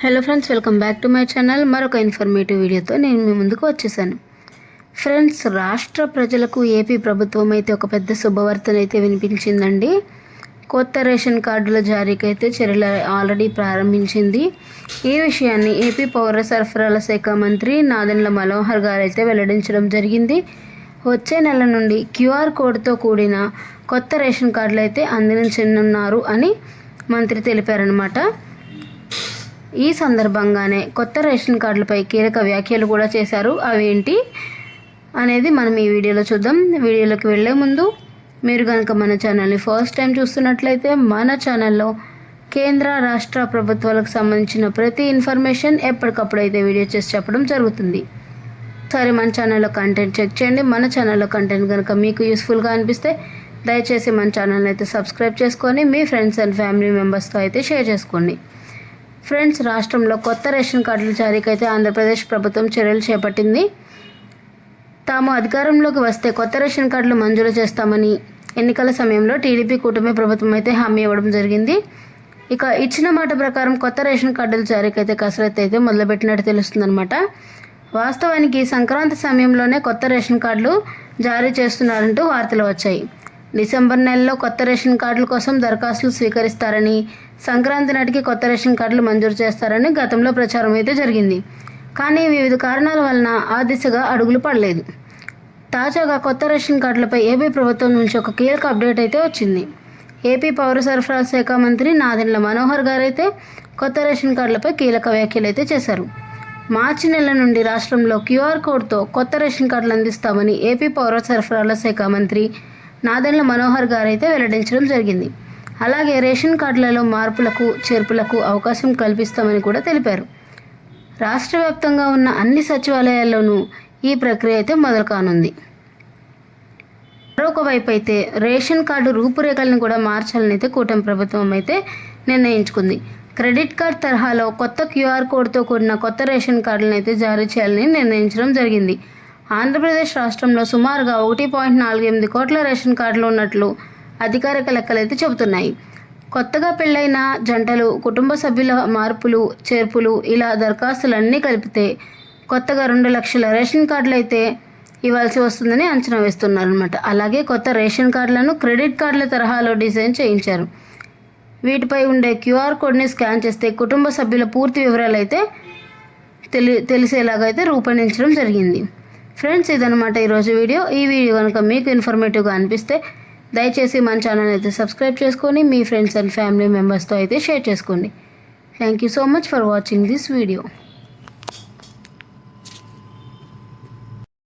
Hello friends, welcome back to my channel. మరొక informative వీడియోతో నేను మీ ముందుకు వచ్చేసాను. ఫ్రెండ్స్, రాష్ట్ర ప్రజలకు ఏపీ ప్రభుత్వం అయితే ఒక పెద్ద శుభవార్తనైతే వినిపించిందండి. కొత్త రేషన్ కార్డుల జారీకి అయితే చర్యలు ఆల్రెడీ ప్రారంభించింది. ఈ విషయాన్ని ఏపీ పౌర సరఫరాల శాఖ మంత్రి నాదెండ్ల మనోహర్ గారు అయితే వెల్లడించడం జరిగింది. వచ్చే నెల నుండి క్యూఆర్ కోడ్తో కూడిన కొత్త రేషన్ కార్డులు అయితే అందించనున్నారు అని మంత్రి తెలిపారనమాట. ఈ సందర్భంగానే కొత్త రేషన్ కార్డులపై కీలక వ్యాఖ్యలు కూడా చేశారు. అవేంటి అనేది మనం ఈ వీడియోలో చూద్దాం. వీడియోలోకి వెళ్ళే ముందు మీరు కనుక మన ఛానల్ని ఫస్ట్ టైం చూస్తున్నట్లయితే మన ఛానల్లో కేంద్ర రాష్ట్ర ప్రభుత్వాలకు సంబంధించిన ప్రతి ఇన్ఫర్మేషన్ ఎప్పటికప్పుడు అయితే వీడియో చేసి చెప్పడం జరుగుతుంది. ఒకసారి మన ఛానల్లో కంటెంట్ చెక్ చేయండి. మన ఛానల్లో కంటెంట్ కనుక మీకు యూస్ఫుల్గా అనిపిస్తే దయచేసి మన ఛానల్ని అయితే సబ్స్క్రైబ్ చేసుకొని మీ ఫ్రెండ్స్ అండ్ ఫ్యామిలీ మెంబర్స్తో అయితే షేర్ చేసుకోండి. ఫ్రెండ్స్, రాష్ట్రంలో కొత్త రేషన్ కార్డుల జారీకి అయితే ఆంధ్రప్రదేశ్ ప్రభుత్వం చర్యలు చేపట్టింది. తాము అధికారంలోకి వస్తే కొత్త రేషన్ కార్డులు మంజూరు చేస్తామని ఎన్నికల సమయంలో టీడీపీ కూటమి ప్రభుత్వం అయితే హామీ ఇవ్వడం జరిగింది. ఇక ఇచ్చిన మాట ప్రకారం కొత్త రేషన్ కార్డుల జారీకి అయితే కసరత్తు అయితే మొదలుపెట్టినట్టు తెలుస్తుందన్నమాట. వాస్తవానికి సంక్రాంతి సమయంలోనే కొత్త రేషన్ కార్డులు జారీ చేస్తున్నారంటూ వార్తలు వచ్చాయి. డిసెంబర్ నెలలో కొత్త రేషన్ కార్డుల కోసం దరఖాస్తులు స్వీకరిస్తారని, సంక్రాంతి నాటికి కొత్త రేషన్ కార్డులు మంజూరు చేస్తారని గతంలో ప్రచారం అయితే జరిగింది. కానీ వివిధ కారణాల వలన ఆ దిశగా అడుగులు పడలేదు. తాజాగా కొత్త రేషన్ కార్డులపై ఏపీ ప్రభుత్వం నుంచి ఒక కీలక అప్డేట్ అయితే వచ్చింది. ఏపీ పౌర సరఫరాల శాఖ మంత్రి నాదెండ్ల మనోహర్ గారు అయితే కొత్త రేషన్ కార్డులపై కీలక వ్యాఖ్యలు అయితే చేశారు. మార్చి నెల నుండి రాష్ట్రంలో క్యూఆర్ కోడ్తో కొత్త రేషన్ కార్డులు అందిస్తామని ఏపీ పౌర సరఫరాల శాఖ మంత్రి నాదెండ్ల మనోహర్ గారు అయితే వెల్లడించడం జరిగింది. అలాగే రేషన్ కార్డులలో మార్పులకు చేర్పులకు అవకాశం కల్పిస్తామని కూడా తెలిపారు. రాష్ట్ర వ్యాప్తంగా ఉన్న అన్ని సచివాలయాల్లోనూ ఈ ప్రక్రియ అయితే మొదలు కానుంది. మరొక వైపు అయితే రేషన్ కార్డు రూపురేఖలను కూడా మార్చాలని అయితే కూటమి ప్రభుత్వం అయితే నిర్ణయించుకుంది. క్రెడిట్ కార్డ్ తరహాలో కొత్త క్యూఆర్ కోడ్తో కూడిన కొత్త రేషన్ కార్డులను అయితే జారీ చేయాలని నిర్ణయించడం జరిగింది. ఆంధ్రప్రదేశ్ రాష్ట్రంలో సుమారుగా 1.48 కోట్ల రేషన్ కార్డులు ఉన్నట్లు అధికారిక లెక్కలైతే చెబుతున్నాయి. కొత్తగా పెళ్ళైన జంటలు, కుటుంబ సభ్యుల మార్పులు చేర్పులు ఇలా దరఖాస్తులన్నీ కలిపితే కొత్తగా 2 లక్షల రేషన్ కార్డులు అయితే ఇవ్వాల్సి వస్తుందని అంచనా వేస్తున్నారన్నమాట. అలాగే కొత్త రేషన్ కార్డులను క్రెడిట్ కార్డుల తరహాలో డిజైన్ చేయించారు. వీటిపై ఉండే క్యూఆర్ కోడ్ని స్కాన్ చేస్తే కుటుంబ సభ్యుల పూర్తి వివరాలు అయితే తెలిసేలాగా అయితే రూపొందించడం జరిగింది. ఫ్రెండ్స్, ఇదనమాట ఈరోజు వీడియో. ఈ వీడియో కనుక మీకు ఇన్ఫర్మేటివ్గా అనిపిస్తే దయచేసి మన ఛానల్ అయితే సబ్స్క్రైబ్ చేసుకొని మీ ఫ్రెండ్స్ అండ్ ఫ్యామిలీ మెంబర్స్తో అయితే షేర్ చేసుకోండి. Thank you so much for watching this video.